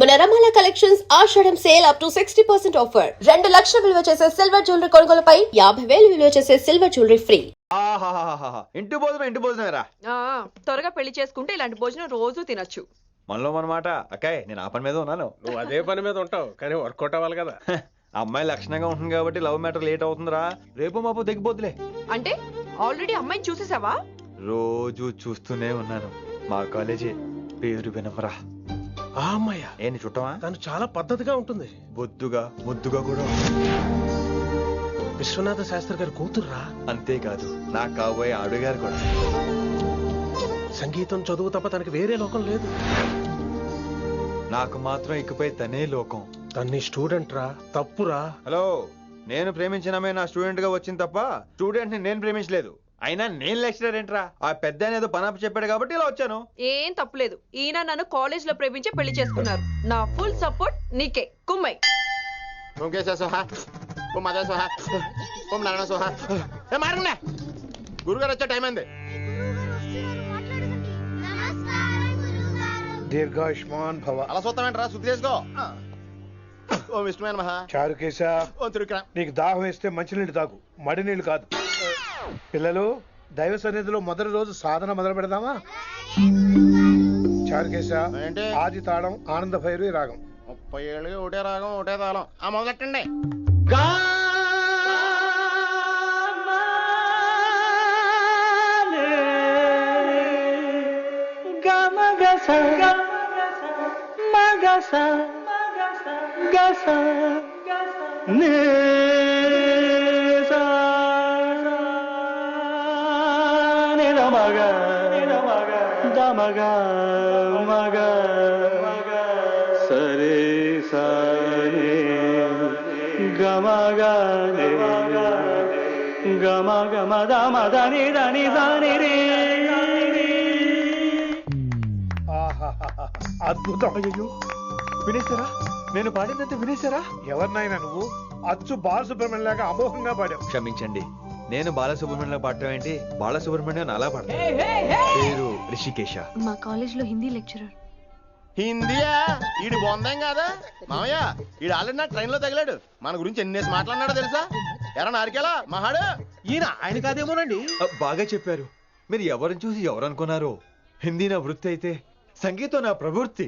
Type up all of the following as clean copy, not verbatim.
మన Ramala collections Ashadham sale up to 60% offer. 2 లక్షల విలువ చేసే సిల్వర్ జ్యువెలరీ కొనుగోలుపై 50,000 విలువ చేసే సిల్వర్ జ్యువెలరీ ఫ్రీ. ఇంటి భోజనమేరా. త్వరగా పెళ్లి చేసుకుంటే ఇలాంటి భోజనం రోజు తినొచ్చు. మనలో మనమాట అక్కాయ్, నేను ఆ పని మీద ఉన్నాను. నువ్వు అదే పని మీద ఉంటావు కానీ వర్కౌట్ అవ్వాలి కదా. అమ్మాయి లక్షణంగా ఉంటుంది కాబట్టి లవ్ మ్యాటర్ లేట్ అవుతుందిరా. రేపు మాపు దిగిపోతులే. అంటే ఆల్రెడీ అమ్మాయిని చూసేసావా? రోజు చూస్తూనే ఉన్నాను. మా కాలేజీ పేరు వినమరా. ఆ అమ్మాయ ఏంటి చుట్టమా? తను చాలా పద్ధతిగా ఉంటుంది. బొద్దుగా ముద్దుగా కూడా. విశ్వనాథ శాస్త్రి గారి కూతుర్రా. అంతేకాదు నా కాబోయే ఆడుగారు కూడా. సంగీతం చదువు తప్ప తనకి వేరే లోకం లేదు. నాకు మాత్రం ఇకపై తనే లోకం. తన్ని స్టూడెంట్ రా, తప్పురా. హలో, నేను ప్రేమించినమే నా స్టూడెంట్ గా వచ్చింది తప్ప స్టూడెంట్ ని నేను ప్రేమించలేదు. అయినా నేను లెక్చరర్ ఏంట్రా? ఆ పెద్ద ఏదో పనాపు చెప్పాడు కాబట్టి ఇలా వచ్చాను. ఏం తప్పులేదు. ఈయన నన్ను కాలేజ్ లో ప్రేమించి పెళ్లి చేసుకున్నారు. నా ఫుల్ సపోర్ట్ నీకే. కుమ్మై గురుగారు వచ్చే టైం అయింది. దీర్ఘాయుష్మాన్ భవ. అలా చూస్తామంటారా? శుద్ధి చేసుకో. ఓ విష్ణుమైన మహా చారుకేశ, ఓ తిరుక్రా. నీకు దాహం వేస్తే మంచినీళ్ళు తాగు, మడి నీళ్ళు కాదు. పిల్లలు, దైవ సన్నిధిలో మొదటి రోజు సాధన మొదలు పెడదామా? చారుకేశ, ఏంటి? ఆది తాళం ఆనంద భైరవి రాగం. 30 ఏళ్ళకి ఒకటే రాగం ఒకటే తాళం. ఆ మొదలెట్టండి. అద్భుతం. వినేశారా? నేను పాడినంత వినేశారా? ఎవరినైనా నువ్వు అచ్చు బాలసుబ్రహ్మణ్యం లాగా అమోఘంగా పాడావు. క్షమించండి, నేను బాలసుబ్రహ్మణ్యంలో పాడటం ఏంటి? బాలసుబ్రహ్మణ్యం అలా పాడతాను. పేరు రిషికేశ. మా కాలేజ్ లో హిందీ లెక్చరర్. హిందీయా? ఈడు బొందేం కాదా మామయ్య? ఈడు ఆల్రెడీ నా ట్రైన్ లో తగిలాడు. మన గురించి ఎన్నేసి మాట్లాడినాడో తెలుసా? ఎరా నారికేలా మహాడు. ఈయన ఆయన కాదేమోనండి. బాగా చెప్పారు. మీరు ఎవరిని చూసి ఎవరు అనుకున్నారు? హిందీ నా వృత్తి అయితే సంగీతం నా ప్రవృత్తి.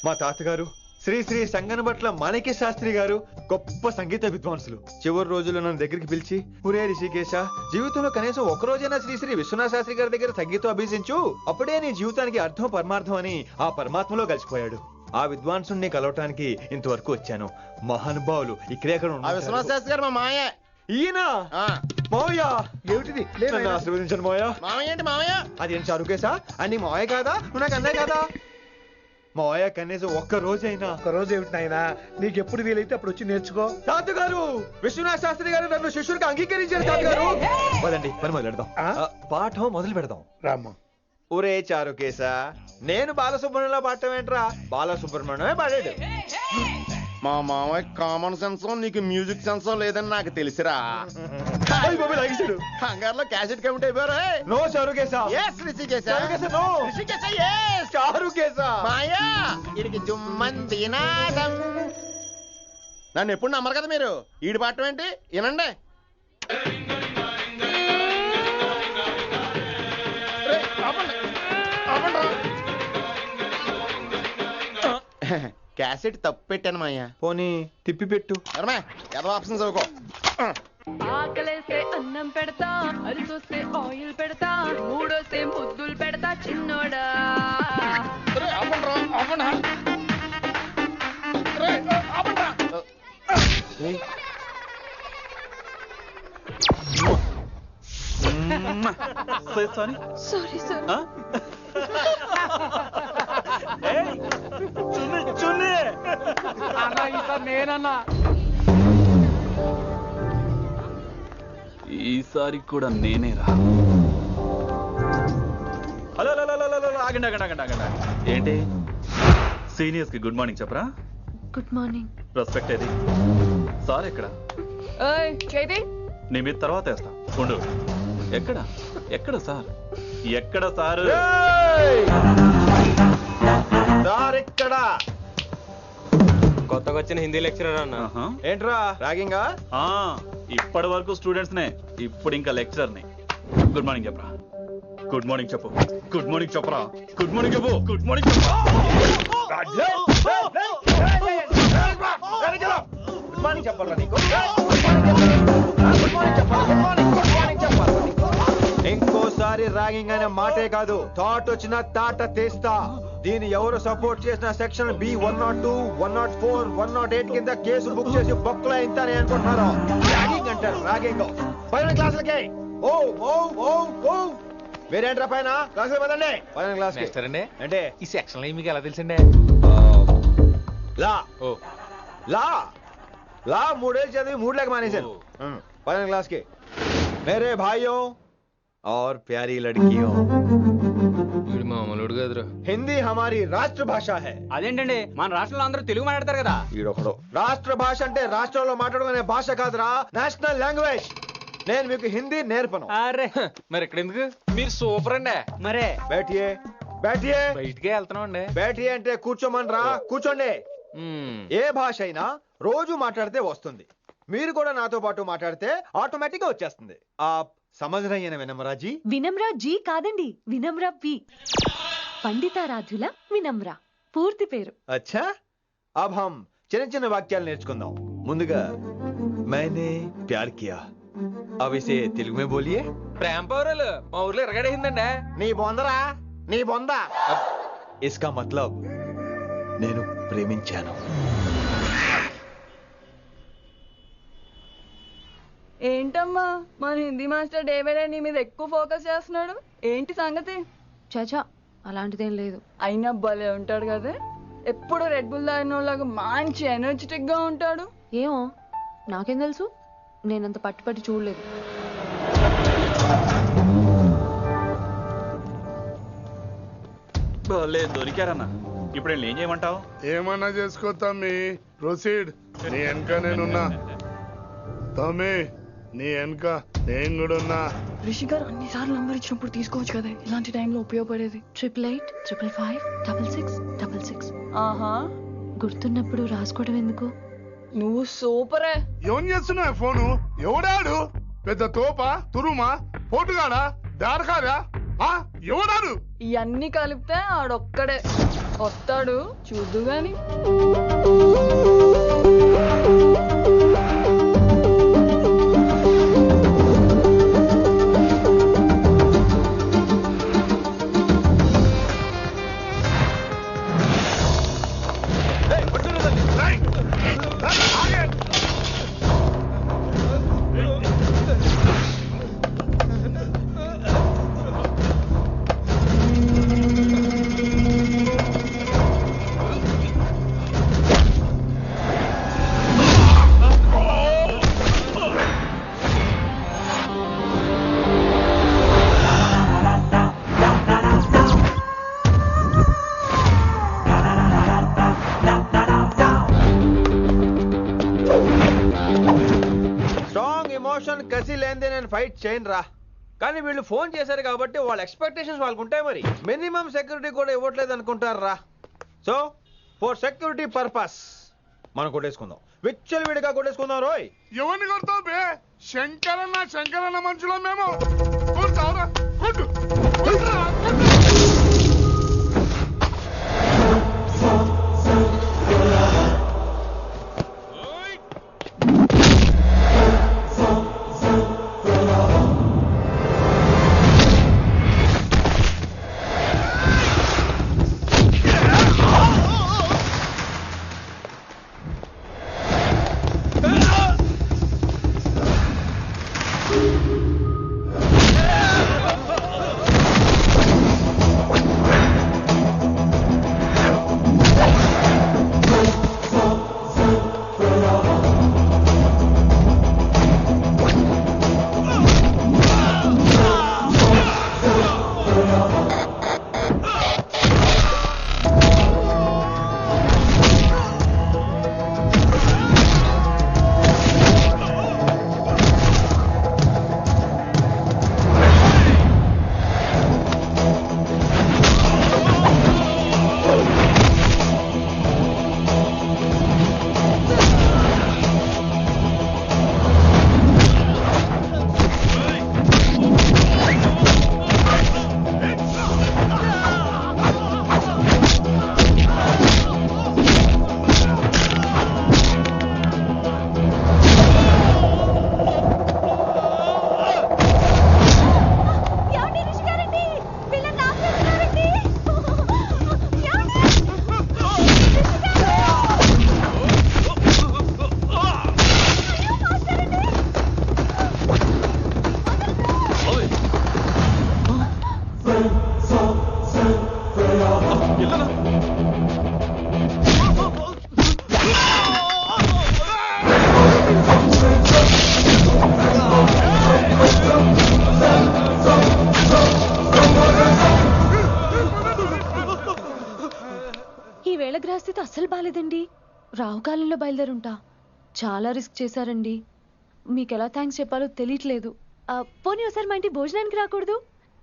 మా తాతగారు శ్రీ శ్రీ సంగనబట్ల మాణిక్య శాస్త్రి గారు గొప్ప సంగీత విద్వాంసులు. చివరి రోజుల్లో నన్ను దగ్గరికి పిలిచి, ఒరే రిషికేశ, జీవితంలో కనీసం ఒక రోజైనా శ్రీ శ్రీ విశ్వనాథ శాస్త్రి గారి దగ్గర సంగీతం అభ్యసించు, అప్పుడే నీ జీవితానికి అర్థం పరమార్థం అని ఆ పరమాత్మలో కలిసిపోయాడు. ఆ విద్వాంసుని కలవటానికి ఇంతవరకు వచ్చాను. మహానుభావులు ఇక్కడే అక్కడ ఆ విశ్వనాథ శాస్త్రి గారు మా మామయ్య. ఈయన మావయ్య. ఏమిటిది? నన్ను ఆశీర్వదించండి మావయ్య. మామయ్య ఏంటి మామయ్య? అదేం చారుకేశా? అని మావయ్య కాదా? నువ్వు నాకు అన్నయ్య కాదా? మావయ్య కనీసం ఒక్క రోజైనా. ఒక రోజు ఏమిటి నాయనా, నీకు ఎప్పుడు వీలైతే అప్పుడు వచ్చి నేర్చుకో. తాతగారు, విశ్వనాథ శాస్త్రి గారు నన్ను శిష్యుడికి అంగీకరించారు. తాతగారు పదండి, పని మొదలు పెడదాం. పాఠం మొదలు పెడదాం. రామ్మా. ఒరే చారుకేశా, నేను బాలసుబ్రహ్మణ్యంలో పాడటం ఏంట్రా? బాలసుబ్రహ్మణ్యమే పాడాడు. మా మామయ్య కామన్ సెన్స్, నీకు మ్యూజిక్ సెన్స్ లేదని నాకు తెలిసిరా. హంగార్లో క్యాసెట్ కమిట్ అయిపోయారు. No Charukesha. Yes, Rishikesha. Charukesha, no. Rishikesha, yes. Charukesha. మాయా ఈడికి జుమ్మంది నాదం. నన్ను ఎప్పుడు నమ్మరు కదా మీరు. ఈడి పాఠం ఏంటి వినండి. రేయ్, ఆపండి. ఆపండి రా. క్యాసెట్ తప్పు పెట్టాను మాయా. పోనీ తిప్పి పెట్టు. ఏదో ఆప్షన్ చదువుకో. ఆకలేస్తే అన్నం పెడతా, అరిసొస్తే ఆయిల్ పెడతా, మూడోస్తే ముద్దులు పెడతా చిన్నోడా. రేయ్, ఆపండి రా, ఆపండి. రేయ్, ఆపండి రా. Sorry sir. ఈసారి కూడా నేనేరా. హలో ఆగండి ఆగండి ఆగండి ఆగండి. ఏంటి సీనియర్స్ కి గుడ్ మార్నింగ్ చెప్పరా? Good morning. రెస్పెక్ట్ ఏది? సార్ ఎక్కడ? చేతి నీ మీద తర్వాత వేస్తా ఉండు. ఎక్కడ ఎక్కడ సార్? ఎక్కడ సార్? సార్ ఇక్కడ కొత్తగా వచ్చిన హిందీ లెక్చరర్ అన్న. ఆహా. ఏంట్రా ర్యాగింగా? ఆ, ఇప్పటి వరకు స్టూడెంట్స్ నే, ఇప్పుడు ఇంకా లెక్చర్ ని. గుడ్ మార్నింగ్ చెప్పరా. గుడ్ మార్నింగ్ చెప్పు. గుడ్ మార్నింగ్ చెప్పరా. గుడ్ మార్నింగ్ చెప్పు. గుడ్ మార్నింగ్ చెప్పు. గుడ్ మార్నింగ్ చెప్పాలా నీకు? ఇంకోసారి ర్యాగింగ్ అనే మాటే కాదు, థాట్ వచ్చిన తాట తీస్తా. దీన్ని ఎవరు సపోర్ట్ చేసిన సెక్షన్ బి 102, 104, 108 కింద కేసు బుక్ చేసి బొక్కలో ఇంతానే అనుకుంటున్నారు. ర్యాగింగ్ అంటారు, ర్యాగింగ్. పైన క్లాసులకి ఓ ఓ ఓ ఓ వేరేంట్రా పైన క్లాసులు పదండి. పైన క్లాస్ అంటే ఈ సెక్షన్ మీకు ఎలా తెలిసిండే? లా లా లా 3 ఏళ్ళు చదివి 3 లేక మానేశాను. పైన क्लास के मेरे भाइयों और प्यारी लड़कियों, మామూలుడు కదరా. हिंदी हमारी राष्ट्र भाषा है. అదేంటండి మన రాష్ట్రంలో అందరూ తెలుగు మాట్లాడతారు కదా. ఈడొకడు రాష్ట్ర భాష అంటే రాష్ట్రంలో మాట్లాడుకునే భాష కాదురా, నేషనల్ లాంగ్వేజ్. నేను మీకు హిందీ నేర్పను. అరే మరి ఇక్కడ ఎందుకు? మీరు సూపర్ అండి. మరే बैठिए बैठिए బయటికే వెళ్తున్నాం అండి. बैठिए అంటే కూర్చోమనరా, కూర్చోండి. ఏ భాష అయినా రోజు మాట్లాడితే వస్తుంది. మీరు కూడా నాతో పాటు మాట్లాడితే ఆటోమేటిక్ గా వచ్చేస్తుంది. आप समझ रही हैं विनम्रा जी? వినమ్రా జీ కాదండి, వినమ్రా వి. పండితారాధ్యుల వినమ్రా పూర్తి పేరు. अच्छा अब हम చిన్న చిన్న వాక్యాలు నేర్చుకుందాం. ముందుగా मैंने प्यार किया, अब इसे తెలుగు में बोलिए. ప్రేమ పౌరాలు మా ఊర్లో ఎరగడేసిందండి. నీ బొందరా, నీ బొంద. इसका मतलब నేను ప్రేమించాను. ఏంటమ్మా మన Hindi master day by day నీ మీద ఎక్కువ ఫోకస్ చేస్తున్నాడు, ఏంటి సంగతి? చాచా అలాంటిదేం లేదు. అయినా భలే ఉంటాడు కదా, ఎప్పుడు రెడ్ బుల్ తాగినోళ్ళగా మంచి ఎనర్జెటిక్ గా ఉంటాడు. ఏమో నాకేం తెలుసు, నేనంత పట్టి పట్టి చూడలేదు. భలే దొరికారన్న. ఇప్పుడు ఏం చేయమంటావు? ఏమన్నా చేసుకో తమ్మి, ప్రొసీడ్. నీ వెనక నేనున్నా తమ్మి, నీ వెనక నేను కూడా ఉన్నా. రిషి గారు అన్నిసార్లు నంబర్ ఇచ్చినప్పుడు తీసుకోవచ్చు కదా, ఇలాంటి టైంలో ఉపయోగపడేది. 88 555 66 66. ఆహా, గుర్తున్నప్పుడు రాసుకోవడం ఎందుకు? నువ్వు సూపరే. ఏం చేస్తున్నావు ఫోను? ఎవడాడు? పెద్ద తోపా, తురుమా, పోటుగాడా, దారకారా? ఎవడాడు? ఇవన్నీ కలిపితే ఆడొక్కడే వస్తాడు, చూద్దు గాని. కసి లేనిదే నేను ఫైట్ చేయను రా. కానీ వీళ్ళు ఫోన్ చేశారు కాబట్టి వాళ్ళ ఎక్స్పెక్టేషన్స్ వాళ్ళకు ఉంటాయి. మరి మినిమం సెక్యూరిటీ కూడా ఇవ్వట్లేదు అనుకుంటారు రా. సో ఫర్ సెక్యూరిటీ పర్పస్ మనం కొట్టేసుకుందాం, విచ్చలు విడిగా కొట్టేసుకుందాం. రోయ్ ఎవరిని కొడతావు బే? శంకరన్న మనుషులో మేము. కొడతావురా, కొట్టు, కొట్టురా, కొట్టు. అస్సలు బాలేదండి. రావుకాలంలో బయలుదేరుంటా. చాలా రిస్క్ చేశారండి. మీకు ఎలా థ్యాంక్స్ చెప్పాలో తెలియట్లేదు. పోనీ ఒకసారి మా ఇంటి భోజనానికి రాకూడదు?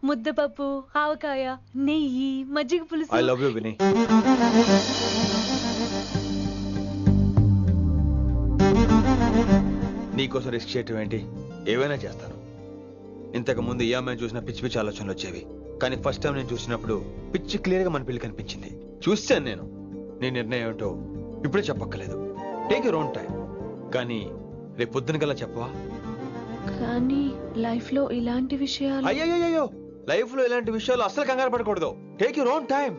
ముద్దపప్పు, ఆవకాయ, నెయ్యి, మజ్జిగ ఐ పులుసు. లవ్ యూ విని. నీకోసం రిస్క్ చేయటం ఏంటి? ఏవైనా చేస్తాను. ఇంతకు ముందు ఈ అమ్మాయిని చూసిన పిచ్చి పిచ్చి ఆలోచనలు వచ్చేవి, కానీ ఫస్ట్ టైం నేను చూసినప్పుడు పిచ్చి క్లియర్ గా మన పిల్లి కనిపించింది. చూశాను నేను. నీ నిర్ణయం ఏమిటో ఇప్పుడే చెప్పక్కర్లేదు. Take your own time. కానీ రేపు పొద్దున కల్లా చెప్పవా? కానీ లైఫ్ లో ఇలాంటి విషయాలు. అయ్యో, లైఫ్ లో ఇలాంటి విషయాలు అస్సలు కంగారు పడకూడదు. Take your own time.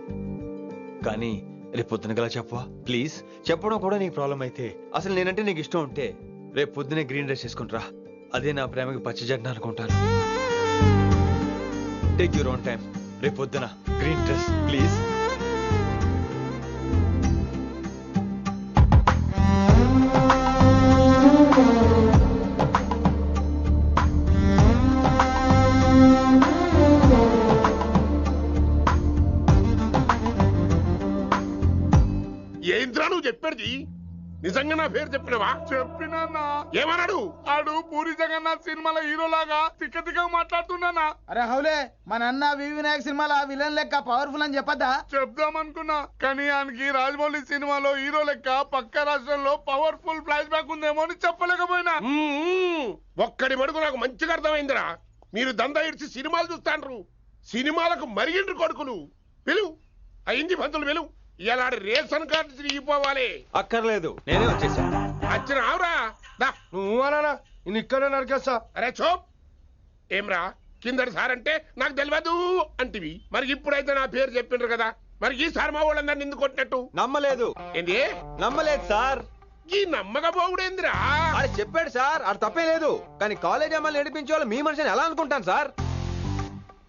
కానీ రేపు పొద్దున గల చెప్పవా ప్లీజ్? చెప్పడం కూడా నీకు ప్రాబ్లం అయితే, అసలు నేనంటే నీకు ఇష్టం ఉంటే రేపు పొద్దునే గ్రీన్ డ్రెస్ వేసుకుంటారా. అదే నా ప్రేమకి పచ్చ జెండా అనుకుంటాను. Take your own time. రేపు పొద్దున గ్రీన్ డ్రెస్ ప్లీజ్. ఏంద్రా నువ్వు చెప్పేది? నిజంగా నా పేరు చెప్పినవా? చెప్పినా. ఏమన్నాడు? ఆడు పూరి జగన్నాథ్ సినిమాలో హీరోలాగా తిక్క మాట్లాడుతున్నానా? అరే హౌలే, మన అన్న వి వినాయక్ సినిమాలో విలన్ లెక్క పవర్ఫుల్ అని చెప్పద్దా? చెప్దామనుకున్నా, కానీ ఆయనకి రాజమౌళి సినిమాలో హీరో లెక్క పక్క రాష్ట్రంలో పవర్ఫుల్ ఫ్లాష్ బ్యాక్ ఉందేమో అని చెప్పలేకపోయినా. ఒక్కడి మడుగు నాకు మంచిగా అర్థమైందిరా. మీరు దందా ఇడిచి సినిమాలు చూస్తాండ్రు, సినిమాలకు మరిగిండ్రు కొడుకులు. పిలువు అయింది పంతులు, పిలువు. ఇలా రేషన్ కార్డు తిరిగిపోవాలి. అక్కర్లేదు, నేనే వచ్చేసా. వచ్చిన ఆవురా. నువ్వు అనా నేను ఇక్కడే నరికేస్తా. అరే చోప్. ఏమ్రా కిందటి సార్ అంటే నాకు తెలియదు అంటివి, మరి ఇప్పుడైతే నా పేరు చెప్పిండ్రు కదా, మరి ఈసారి మా వాళ్ళందరినీ ఎందుకు కొట్టినట్టు? నమ్మలేదు. ఏంది? నమ్మలేదు సార్. ఈ నమ్మకపోవుడేందిరా? ఆడు చెప్పాడు సార్, ఆడు తప్పే లేదు. కానీ కాలేజ్ అమ్మాయిలు నడిపించే వాళ్ళు మీ మనిషిని ఎలా అనుకుంటాను సార్?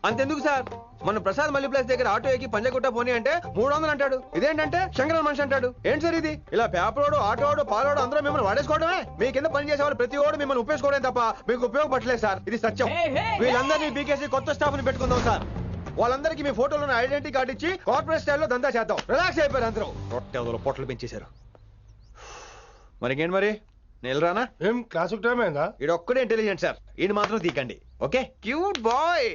అంతెందుకు సార్, మన ప్రసాద్ మల్లి ప్లేస్ దగ్గర ఆటో ఎక్కి పంజగుట్ట పోనీ అంటే 300 అంటాడు. ఇదేంటంటే శంకరన్ మనిషి అంటాడు. ఏంటి సార్ ఇది? ఇలా పేపరోడు, ఆటోడు, పాలోడు అందరూ మిమ్మల్ని వాడేసుకోవడమే. మీ కింద పని చేసే వాళ్ళు ప్రతి ఓడు మిమ్మల్ని ఉపయోగించుకోవడం తప్ప మీకు ఉపయోగపడలేదు సార్. ఇది సత్యం. వీళ్ళందరినీ బీకేసి కొత్త స్టాఫ్ ని పెట్టుకుందాం సార్. వాళ్ళందరికీ మీ ఫోటోలను ఐడెంటిటీ కార్డు ఇచ్చి కార్పొరేట్ స్టైల్లో దందా చేద్దాం. రిలాక్స్ అయిపోయారు అందరూ. రొట్టె పొట్టలు పెంచేశారు. మరికేంటి మరి నేను రానా? ఏం క్లాస్ టైం అయిందా? ఈడు ఒక్కడే ఇంటెలిజెంట్ సార్, ఈయన మాత్రం తీకండి. ఓకే? Cute boy.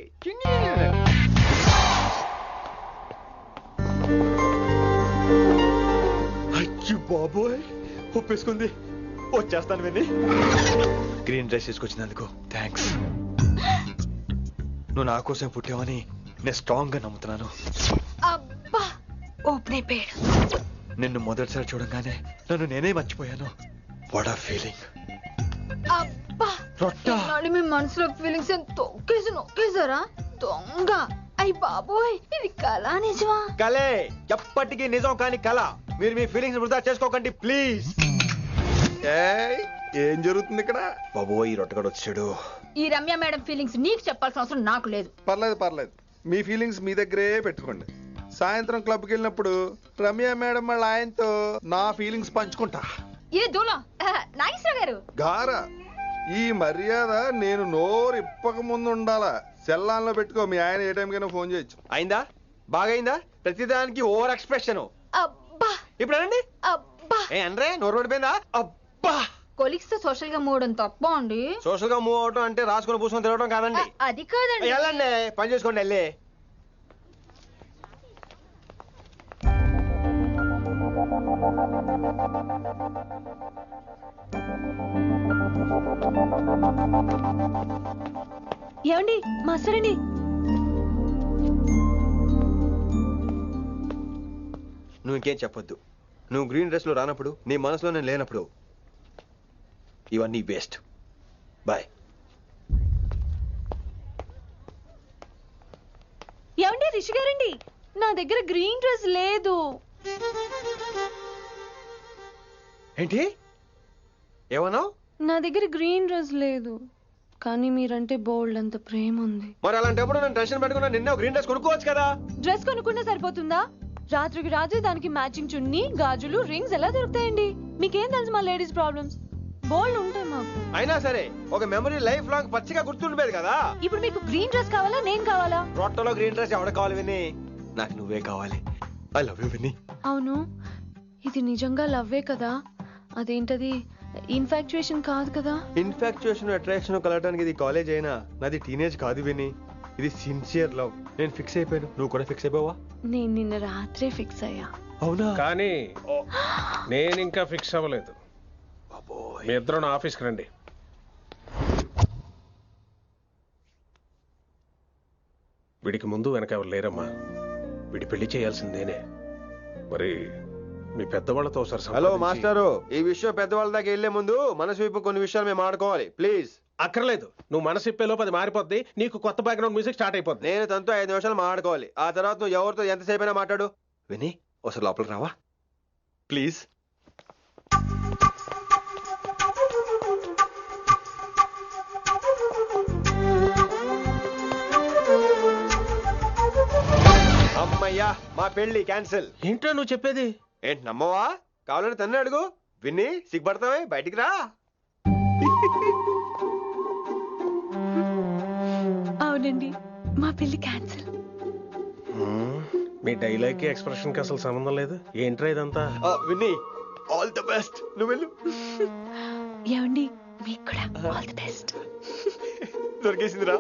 అయ్యో బాబోయ్, ఒప్పేసుకుంది. వచ్చేస్తాను విని. గ్రీన్ డ్రెస్ తీసుకొచ్చినందుకు థ్యాంక్స్. నువ్వు నా కోసం పుట్టావని నేను స్ట్రాంగ్ గా నమ్ముతున్నాను. అబ్బా ఓపెన్ అయిపోయాడు. నిన్ను మొదటిసారి చూడంగానే నన్ను నేనే మర్చిపోయాను. వాట్ ఆ ఫీలింగ్. అబ్బా రొట్టా. మీ మనసులో ఫీలింగ్స్ తొక్కేసి నొక్కేసారా దొంగ? అయ్యి బాబోయ్, ఇది కళ నిజమా? కలే, ఎప్పటికీ నిజం కాని కళ. మీరు మీ ఫీలింగ్స్ వృధా చేసుకోకండి ప్లీజ్. ఏం జరుగుతుంది ఇక్కడ? బాబోయ్, ఈ రొట్టగడు వచ్చాడు. ఈ రమ్య మేడం ఫీలింగ్స్ నీకు చెప్పాల్సిన అవసరం నాకు లేదు. పర్లేదు, మీ ఫీలింగ్స్ మీ దగ్గరే పెట్టుకోండి. సాయంత్రం క్లబ్కి వెళ్ళినప్పుడు రమ్య మేడం వాళ్ళ ఆయనతో నా ఫీలింగ్స్ పంచుకుంటా. ఏ దూలం నాగేశ్వర గారు గారా, ఈ మర్యాద నేను నోరు ఇప్పక ముందు ఉండాలా. సెల్లాన్లో పెట్టుకో, మీ ఆయన ఏ టైంకైనా ఫోన్ చేయొచ్చు. అయిందా? బాగైందా? ప్రతిదానికి ఓవర్ ఎక్స్ప్రెషన్. అబ్బా ఇప్పుడు అనండి. అబ్బా ఏ అనరే, నోరు పడిపోయిందా? అబ్బా. కొలిక్స్ తో సోషల్ గా మూవడం తప్ప అండి. సోషల్ గా మూవ్ అవటం అంటే రాసుకొని పూసుకొని తిరగడం కాదండి. అది కాదండి. వెళ్ళండి, పని చేసుకోండి వెళ్ళి. ఏమండి మాస్టర్ అండి? నువ్వు ఇంకేం చెప్పొద్దు. నువ్వు గ్రీన్ డ్రెస్ లో రానప్పుడు, నీ మనసులో నేను లేనప్పుడు ఇవన్నీ వేస్ట్. బాయ్. ఏమండి రిషి గారండి, నా దగ్గర గ్రీన్ డ్రెస్ లేదు. ఏంటి ఏమన్నావు? నా దగ్గర గ్రీన్ డ్రెస్ లేదు, కానీ మీరంటే బోల్డ్ అంత ప్రేమ ఉంది. మరి అలాంటప్పుడు నేను టెన్షన్ పెట్టుకున్నా, నిన్నే గ్రీన్ డ్రెస్ కొనుక్కోవచ్చు కదా. డ్రెస్ కొనుక్కుంటే సరిపోతుందా? రాత్రికి రాత్రి దానికి మ్యాచింగ్ చున్నీ, గాజులు, రింగ్స్ ఎలా దొరుకుతాయండి? మీకేం తెలుసు మా లేడీస్ ప్రాబ్లమ్స్? బోల్డ్ ఉంటాయి మాకు. అయినా సరే ఒక మెమరీ లైఫ్ లాంగ్ పచ్చిగా గుర్తుండిపోయేది కదా. ఇప్పుడు మీకు గ్రీన్ డ్రెస్ కావాలా, నేను కావాలా? రొట్టలో గ్రీన్ డ్రెస్ ఎవడ కావాలి విని? నాకు నువ్వే కావాలి. ఐ లవ్ యూ విని. అవును, ఇది నిజంగా లవ్వే కదా? అదేంటది ఇన్ఫాక్చుయేషన్ కాదు కదా? ఇన్ఫాక్చుయేషన్ అట్రాక్షన్ కలగడానికి ఇది కాలేజ్ అయినా నాది టీనేజ్ కాదు విని. ఇది సిన్సియర్ లవ్. నేను ఫిక్స్ అయిపోయాను. నువ్వు కూడా ఫిక్స్ అయిపోవా? నేను నిన్న రాత్రే ఫిక్స్ అయ్యా. అవునా? కానీ నేను ఇంకా ఫిక్స్ అవ్వలేదు. మీ ఇద్దరు నా ఆఫీస్కి రండి. వీడికి ముందు వెనక ఎవరు లేరమ్మా. వీడి పెళ్లి చేయాల్సిందేనే. మరి మీ పెద్దవాళ్ళతో ఒకసారి హలో సంప్రదించి- మాస్టారు, ఈ విషయం పెద్దవాళ్ళ దాకా వెళ్లే ముందు మనసు వైపు కొన్ని విషయాలు మేము ఆడుకోవాలి ప్లీజ్. అక్కర్లేదు. నువ్వు మనసు ఇప్పేలోపు అది మారిపోద్ది. నీకు కొత్త బ్యాక్గ్రౌండ్ మ్యూజిక్ స్టార్ట్ అయిపోద్ది. నేను తనతో 5 నిమిషాలు మాట్లాడుకోవాలి. ఆ తర్వాత నువ్వు ఎవరితో ఎంతసేపు అయినా మాట్లాడు. విని ఒకసారి లోపలికి రావా ప్లీజ్? అమ్మయ్యా, మా పెళ్లి క్యాన్సిల్. ఏంటో నువ్వు చెప్పేది? ఏంటి నమ్మవా? కావాలంటే తన్నే అడుగు. విన్ని సిగ్గుపడతావే, బయటికి రా. అవునండి, మా పెళ్లి క్యాన్సిల్. మీ డైలాగ్ కి ఎక్స్ప్రెషన్ కి అసలు సంబంధం లేదు. ఏంట్రా ఇదంతా? విన్ని ఆల్ ది బెస్ట్. నువ్వు వెళ్ళు. ఏమండి, మీకు కూడా ఆల్ ది బెస్ట్. దొరికేసిందిరా.